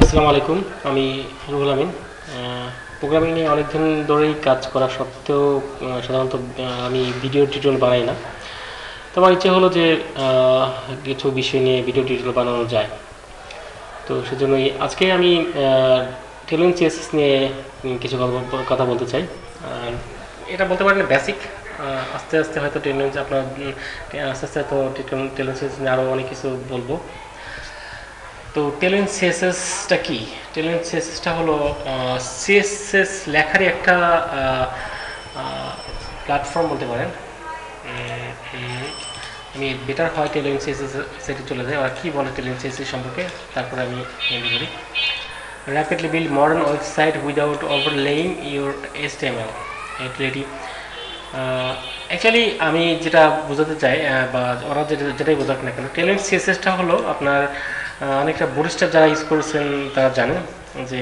আসসালামু আলাইকুম। আমি রুহুল আমিন। প্রোগ্রামিং নিয়ে অনেক দিন ধরেই কাজ করা সত্ত্বেও সাধারণত আমি ভিডিও টিউটোরিয়াল বানাই না। তো আমার ইচ্ছে হলো যে কিছু বিষয় নিয়ে ভিডিও টিউটোরিয়াল বানানো যায়। তো সেজন্যই আজকে আমি টেলুইন সিএসএস নিয়ে কিছু কথা বলতে চাই। আর এটা বলতে পারেন বেসিক। আস্তে আস্তে হয়তো টেলুইন আপনার আস্তে আস্তে হয়তো টেলুইন সিএসএস নিয়ে আরও অনেক কিছু বলবো। তো টেলুইন সিএসএসটা কি? টেলুইন সিএসএসটা হলো সিএসএস লেখারই একটা প্ল্যাটফর্ম বলতে পারেন। আমি বেটার হয় টেলুইন সিএসএস সেটি চলে যায়। আর কি বলে টেলুইন সিএসএস সম্পর্কে তারপরে আমি হিন্দি করি। Rapidly build modern website without overlaying your HTML ready. Actually আমি যেটা বোঝাতে চাই বা ওরা যেটাই বোঝাক না কেন, টেলুইন সিএসএসটা হলো আপনার অনেকটা বুটস্ট্র্যাপ যারা ইউজ করেছেন তারা জানেন যে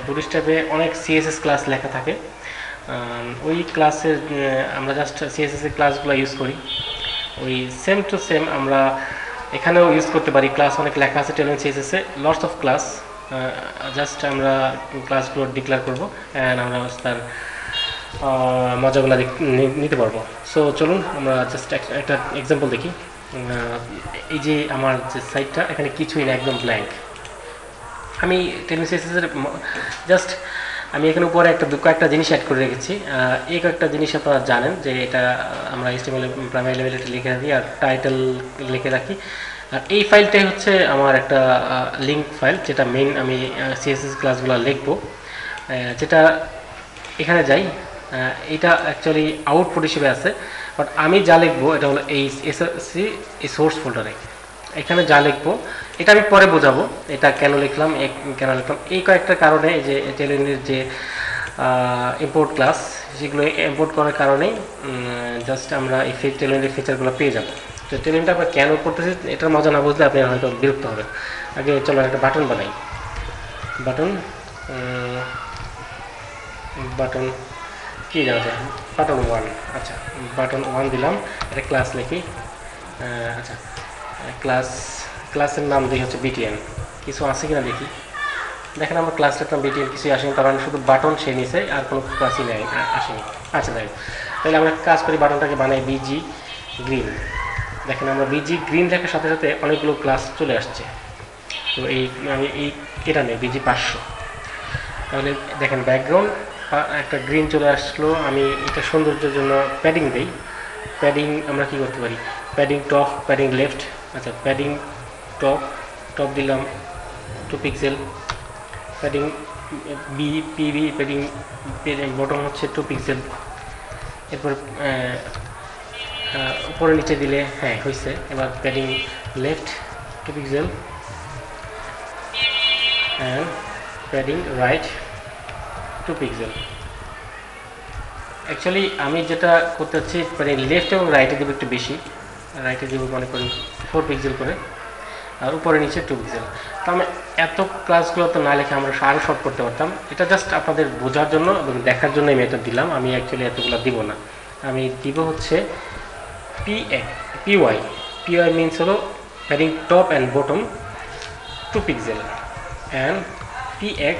বুটস্ট্র্যাপে অনেক সিএসএস ক্লাস লেখা থাকে। ওই ক্লাসের আমরা জাস্ট সিএসএস এর ক্লাসগুলো ইউজ করি। ওই সেম টু সেম আমরা এখানেও ইউজ করতে পারি। ক্লাস অনেক লেখা আছে টেলুইন সিএসএসে, লটস অফ ক্লাস। জাস্ট আমরা ক্লাসগুলো ডিক্লেয়ার করবো অ্যান্ড আমরা তার মজাগুলো নিতে পারবো। সো চলুন আমরা জাস্ট একটা এক্সাম্পল দেখি। এই যে আমার যে সাইটটা, এখানে কিছুই না, একদম ব্ল্যাঙ্ক। আমি টেলুইন সিএসএসের জাস্ট আমি এখানে উপরে কয়েকটা জিনিস অ্যাড করে রেখেছি। এই কয়েকটা জিনিস আপনারা জানেন যে এটা আমরা HTML প্রাইমারি লেভেলে লিখে রাখি আর টাইটেল লিখে রাখি। আর এই ফাইলটাই হচ্ছে আমার একটা লিঙ্ক ফাইল, যেটা মেইন আমি সিএসএস ক্লাসগুলো লিখবো। যেটা এখানে যাই, এটা অ্যাকচুয়ালি আউটপুট হিসেবে আছে, বাট আমি যা লিখবো এটা হলো এই সোর্স ফোল্ডারে। এখানে যা লিখবো এটা আমি পরে বোঝাবো এটা কেন লিখলাম এই কয়েকটা কারণে। যে টেলুইনের যে ইম্পোর্ট ক্লাস, সেগুলো ইম্পোর্ট করার কারণেই জাস্ট আমরা এই টেলুইনের ফিচারগুলো পেয়ে যাবো। তো টেলুইনটা আমরা কেন করতেছি এটার মজা না বুঝলে আপনি হয়তো বিরক্ত হবেন। আগে চলো একটা বাটন বানাই। বাটন কি জানা যায়, বাটন 1। আচ্ছা, বাটন 1 দিলাম। একটা ক্লাস লিখি। আচ্ছা, ক্লাসের নাম দিই হচ্ছে BTN। কিছু আছে কিনা দেখি। দেখেন আমার ক্লাসটার নাম BTN, কিছুই আসেনি, তার মানে শুধু বাটন সে নিছে, আর কোনো ক্লাসই নেই, আসেনি। আচ্ছা, তাই তাহলে আমরা কাজ করি, বাটনটাকে বানাই BG গ্রিন। দেখেন আমরা BG গ্রিন লেখার সাথে সাথে অনেকগুলো ক্লাস চলে আসছে। তো আমি এটা নেই BG 500। তাহলে দেখেন ব্যাকগ্রাউন্ড একটা গ্রিন চলে আসলো। আমি এটা সৌন্দর্যের জন্য প্যাডিং দিই। প্যাডিং আমরা কি করতে পারি, প্যাডিং টপ, প্যাডিং লেফট। আচ্ছা, প্যাডিং টপ দিলাম 2 pixel, padding PB padding bottom হচ্ছে 2 পিক্সেল। এরপর উপরে নিচে দিলে হ্যাঁ হয়েছে। এবার padding left 2 pixel and padding right 2 pixel. Actually আমি যেটা করতে চাচ্ছি মানে লেফট এবং রাইটে দেবো একটু বেশি। রাইটে দেবো মনে করি 4 পিক্সেল করে, আর উপরে নিচে 2 পিক্সেল। তো আমি এত ক্লাসগুলো তো না লিখে আমরা আরও শর্ট করতে পারতাম। এটা জাস্ট আপনাদের বোঝার জন্য এবং দেখার জন্য আমি এটা দিলাম। আমি অ্যাকচুয়ালি এতগুলো দিব না। আমি দিব হচ্ছে PY মিনস হলো padding top and bottom 2 pixel and PX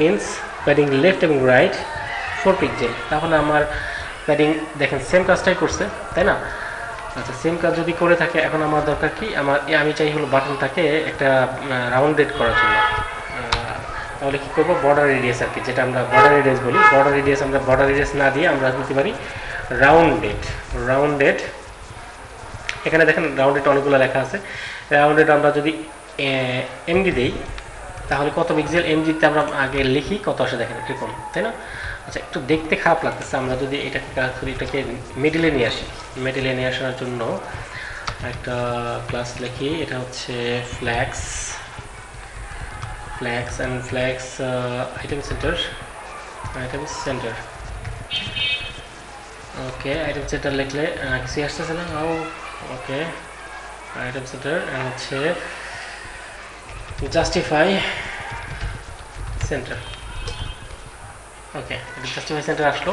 means padding left এবং রাইট 4 পিক্সেল। তাহলে আমার প্যাডিং দেখেন সেম কাজটাই করছে, তাই না? আচ্ছা, সেম কাজ যদি করে থাকে, এখন আমার দরকার কি, আমি চাই হলো বাটনটাকে একটা রাউন্ডেড করার জন্য। তাহলে কী করবো, বর্ডার রেডিয়াস আর কি, যেটা আমরা বর্ডার রেডিয়াস বলি। বর্ডার রেডিয়াস না দিয়ে আমরা বলতে পারি রাউন্ডেড। এখানে দেখেন রাউন্ডেড অনেকগুলো লেখা আছে। রাউন্ডেড আমরা যদি MD দেই তাহলে কত পিক্সেল, MGতে আমরা আগে লিখি কত আসে, দেখেন এরকম, তাই না? আচ্ছা, একটু দেখতে খারাপ লাগতেছে। আমরা যদি এটাকে মিডিলে নিয়ে আসি, মিডিলে নিয়ে আসার জন্য একটা ক্লাস লিখি। এটা হচ্ছে ফ্ল্যাক্স আইটেম সেন্টার। ওকে, আইটেম সেন্টার লিখলে কিছু আসতেছে না। ওকে, আইটেম সেন্টার হচ্ছে জাস্টিফাই সেন্টার। ওকে, জাস্টিফাই সেন্টার আসলো।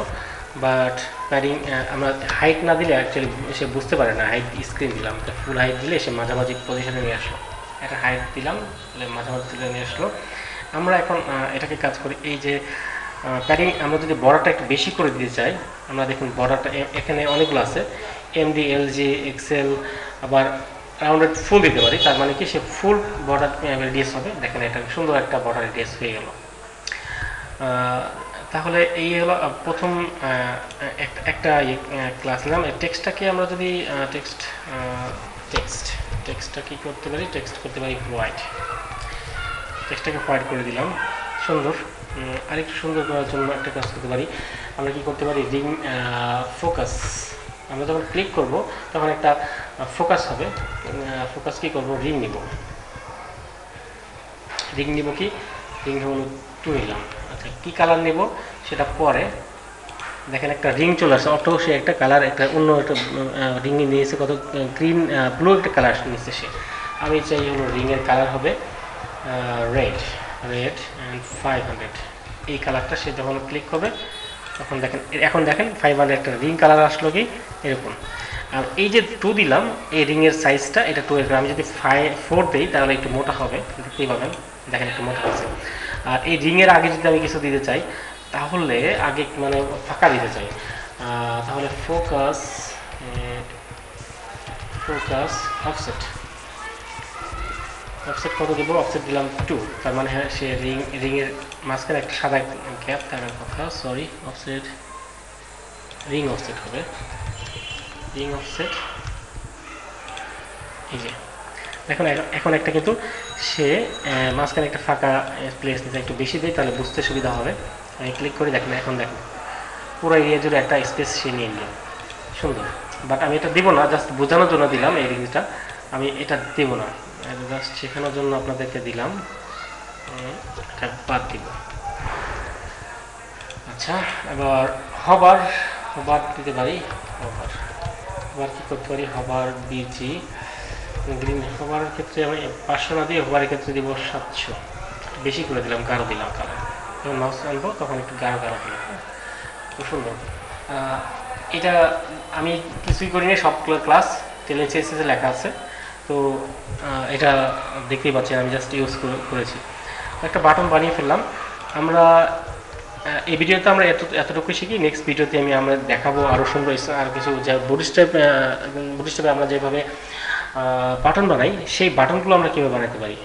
বাট প্যাডিং আমরা হাইট না দিলে অ্যাকচুয়ালি সে বুঝতে পারে না। হাইট স্ক্রিন দিলাম, ফুল হাইট দিলে সে মাঝামাঝি পজিশনে নিয়ে আসলো। একটা হাইট দিলাম, তাহলে মাঝামাঝি তুলে নিয়ে আসলো। আমরা এখন এটাকে কাজ করি, এই যে প্যাডিং আমরা যদি বর্ডারটা একটু বেশি করে দিতে চাই, আমরা দেখুন বর্ডারটা এখানে অনেকগুলো আছে, এমডি, এলজি, এক্সেল, আবার রাউন্ডেড ফুল দিতে পারি। তার মানে কি সে ফুল বর্ডার রেডিয়াস হবে। দেখেন এটা সুন্দর একটা বর্ডার রেডিয়াস হয়ে গেল। তাহলে এই হলো প্রথম একটা ক্লাস নিলাম। টেক্সটটাকে আমরা যদি টেক্সটটা কি করতে পারি, টেক্সট করতে পারি হোয়াইট। টেক্সটটাকে হোয়াইট করে দিলাম, সুন্দর। আরেকটু সুন্দর করার জন্য একটা কাজ করতে পারি, আমরা কি করতে পারি, রিং ফোকাস। আমরা যখন ক্লিক করব তখন একটা ফোকাস হবে। ফোকাস কি করব, রিং নিব কি রিং হলো 2 নিলাম। আচ্ছা, কী কালার নেব সেটা পরে। দেখেন একটা রিং চলে আসছে, অবশ্যই একটা কালার, একটা অন্য একটা রিং নিয়েছে, কত গ্রিন ব্লু একটা কালার নিচ্ছে সে। আমি চাই হলো রিংয়ের কালার হবে রেড অ্যান্ড 500। এই কালারটা সে যখন ক্লিক করবে তখন দেখেন, এখন দেখেন 500 একটা রিং কালার আসলো কি এরকম। আর এই যে 2 দিলাম, এই রিংয়ের সাইজটা এটা 2 এর, আমি যদি 4 দিই তাহলে একটু মোটা হবে, দেখতেই পাবেন। দেখেন একটু মোটা হয়েছে। আর এই রিংয়ের আগে যদি আমি কিছু দিতে চাই, তাহলে আগে মানে ফাঁকা দিতে চাই, তাহলে ফোকাস অফসেট কত দেবো, অফসেট দিলাম 2। তার মানে হ্যাঁ সে রিংয়ের মাঝখানে একটা সাদা গ্যাপ থাকার কথা, সরি, অফসেট রিং অফসেট হবে, রিং অফসেট। এই যে দেখুন এখন একটা কিন্তু সে মাঝখানে একটা ফাঁকা প্লেস নিতে একটু বেশি দেয়, তাহলে বুঝতে সুবিধা হবে। আমি ক্লিক করি, দেখেন এখন দেখেন পুরো এরিয়া জুড়ে একটা স্পেস সে নিয়ে নিল, সুন্দর। বাট আমি এটা দিব না, জাস্ট বোঝানোর জন্য দিলাম এই রিংটা, আমি এটা দেব না, জাস্ট শেখানোর জন্য আপনাদেরকে দিলাম, এটা বাদ দিব। আচ্ছা, এবার হবার দিতে পারি। হবার কি করতে পারি, হবার বিজি গ্রিন। হবারের ক্ষেত্রে আমি 500 না দিয়ে হবারের ক্ষেত্রে দিব 700, বেশি করে দিলাম, গাঢ় দিলাম কালার। যখন মাউস আনবো তখন একটু গাঢ় দিলাম, খুব সুন্দর। এটা আমি কিছুই করিনি, সব ক্লাস টেলেন সিএসএস লেখা আছে, তো এটা দেখতেই পাচ্ছেন আমি জাস্ট ইউজ করেছি। একটা বাটন বানিয়ে ফেললাম। আমরা এই ভিডিওতে আমরা এতটুকু শিখি। নেক্সট ভিডিওতে আমরা দেখাবো আরও সুন্দর আর কিছু, যা বুটস্ট্র্যাপে আমরা যেভাবে বাটন বানাই, সেই বাটনগুলো আমরা কীভাবে বানাতে পারি।